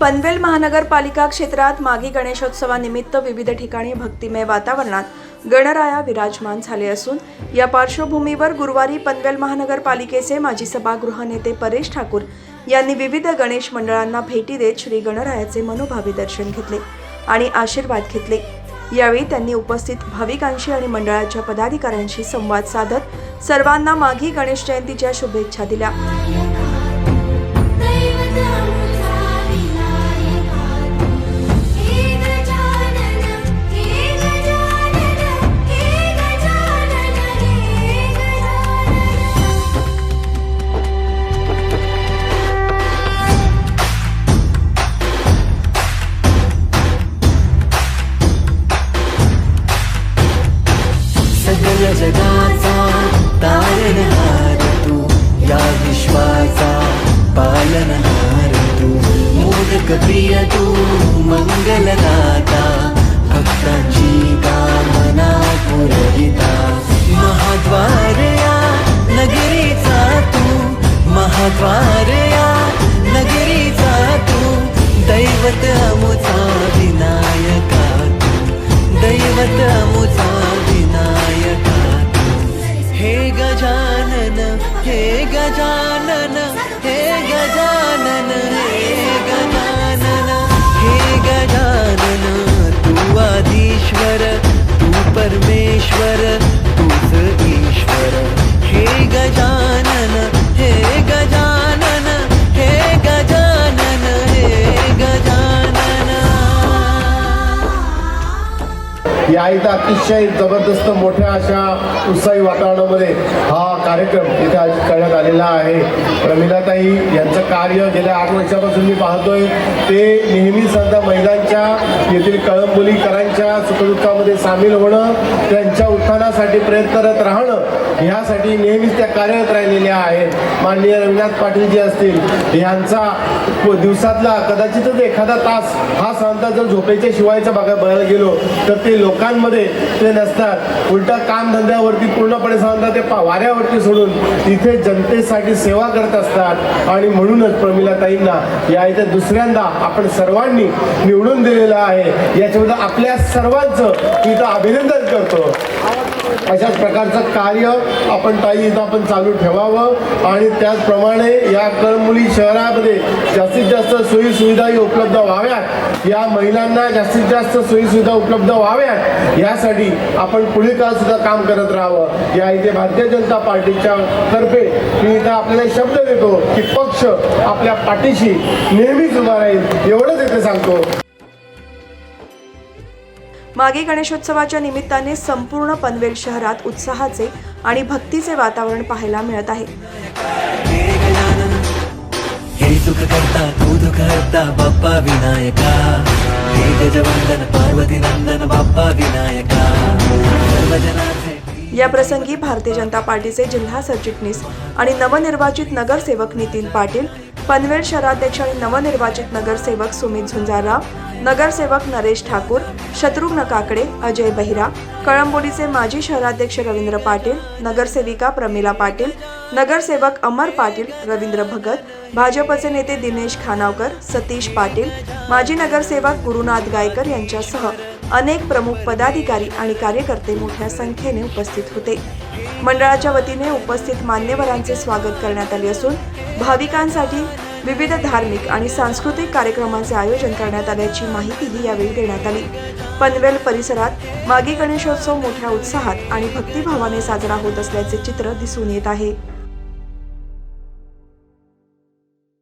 पनवेल महानगरपालिका क्षेत्रात मागी गणेशोत्सवानिमित्त विविध ठिकाणी भक्तिमय वातावरणात गणराया विराजमान झाले असून या पार्श्वभूमीवर गुरुवारी पनवेल महानगरपालिकेचे माजी सभागृह नेते परेश ठाकूर यांनी विविध गणेश मंडळांना भेटी देत श्री गणरायाचे मनोभावे दर्शन घेतले आणि आशीर्वाद घेतले। यावेळी त्यांनी उपस्थित भाविकांशी आणि मंडळाच्या पदाधिकाऱ्यांशी संवाद साधत सर्वांना मागी गणेश जयंतीच्या शुभेच्छा दिल्या। सगळ्या जगाचा तारणहार तू, या विश्वाचा पालनहार तू, मोदक प्रिय तू, मंगलदाता, भक्तांची कामना पुरविता, महाद्वार या नगरीचा तू, महाद्वार या नगरीचा तू, दैवत अमुचा विनायका तू, दैवत अमुचा विनायका तू। हे गजानन, हे गजानन, हे गजानन, हे गजानन, हे गजानन, तू आदिश्वर, तू परमेश्वर, तूच ईश्वर। हे गजानन, हे गजानन, हे गजानन, हे गजानन। या इथं अतिशय जबरदस्त मोठ्या अशा उत्साही वातावरणामध्ये हा कार्यक्रम इथे आज करण्यात आलेला आहे। प्रमिलाताई यांचं कार्य गेल्या 8 वर्षापासून मी पाहतोय, ते नेहमी सध्या महिलांच्या येथील कळंबोलीकरांच्या सुखदुःखामध्ये सामील होणं, त्यांच्या उत्थानासाठी प्रयत्न करत राहणं, ह्यासाठी नेहमीच त्या कार्यरत राहिलेल्या आहेत। माननीय रविनाथ पाटील जी असतील, यांचा दिवसातला कदाचितच एखादा तास हा सांगता जर झोपेच्या शिवायचा बघायला गेलो तर ते लोकांमध्ये ते नसतात, उलटा कामधंद्यावरती पूर्णपणे सांगता ते वाऱ्यावरती सोडून इथे जनतेसाठी सेवा करत असतात। आणि म्हणूनच प्रमिलाताईंना या इथे दुसऱ्यांदा आपण सर्वांनी निवडून दिलेलं आहे, याच्याबद्दल आपल्या सर्वांचं इथं अभिनंदन करतो। अशाच प्रकारचं कार्य आपण ताई इथं आपण चालू ठेवावं आणि त्याचप्रमाणे या कळंबोली शहरामध्ये जास्तीत जास्त सोयीसुविधाही उपलब्ध व्हाव्यात, या महिलांना जास्तीत जास्त सोयीसुविधा उपलब्ध व्हाव्यात, यासाठी आपण पुढील काळात सुद्धा काम करत राहावं। या इथे भारतीय जनता पार्टीच्या तर्फे मी इथं आपल्याला शब्द देतो की पक्ष आपल्या पाठीशी नेहमीच उभा राहील, एवढंच इथे सांगतो। मागी गणेशोत्सवाच्या निमित्ताने संपूर्ण पनवेल शहरात उत्साहाचे आणि भक्तीचे वातावरण पाहायला मिळत आहे। हे सुख करता तू दुःख हरता बाप्पा विनायका, हे गजवंदन पार्वती नंदन बाप्पा विनायका, सर्वजनांचे। या प्रसंगी भारतीय जनता पार्टीचे जिल्हा सरचिटणीस आणि नवनिर्वाचित नगरसेवक नितीन पाटील, पनवेल शहराध्यक्ष आणि नवनिर्वाचित नगरसेवक सुमित झुंजारराव, नगरसेवक नरेश ठाकूर, शत्रुघ्न काकडे, अजय बहिरा, कळंबोलीचे माजी शहराध्यक्ष रवींद्र पाटील, नगरसेविका प्रमिला पाटील, नगरसेवक अमर पाटील, रवींद्र भगत, भाजपचे नेते दिनेश खानावकर, सतीश पाटील, माजी नगरसेवक गुरुनाथ गायकर यांच्यासह अनेक प्रमुख पदाधिकारी आणि कार्यकर्ते मोठ्या संख्येने उपस्थित होते। मंडळाच्या वतीने उपस्थित मान्यवरांचे स्वागत करण्यात आले असून भाविकांसाठी विविध धार्मिक आणि सांस्कृतिक कार्यक्रमांचे आयोजन करण्यात आल्याची माहितीही यावेळी देण्यात आली। पनवेल परिसरात मागी गणेशोत्सव मोठ्या उत्साहात आणि भक्तिभावाने साजरा होत असल्याचे चित्र दिसून येत आहे।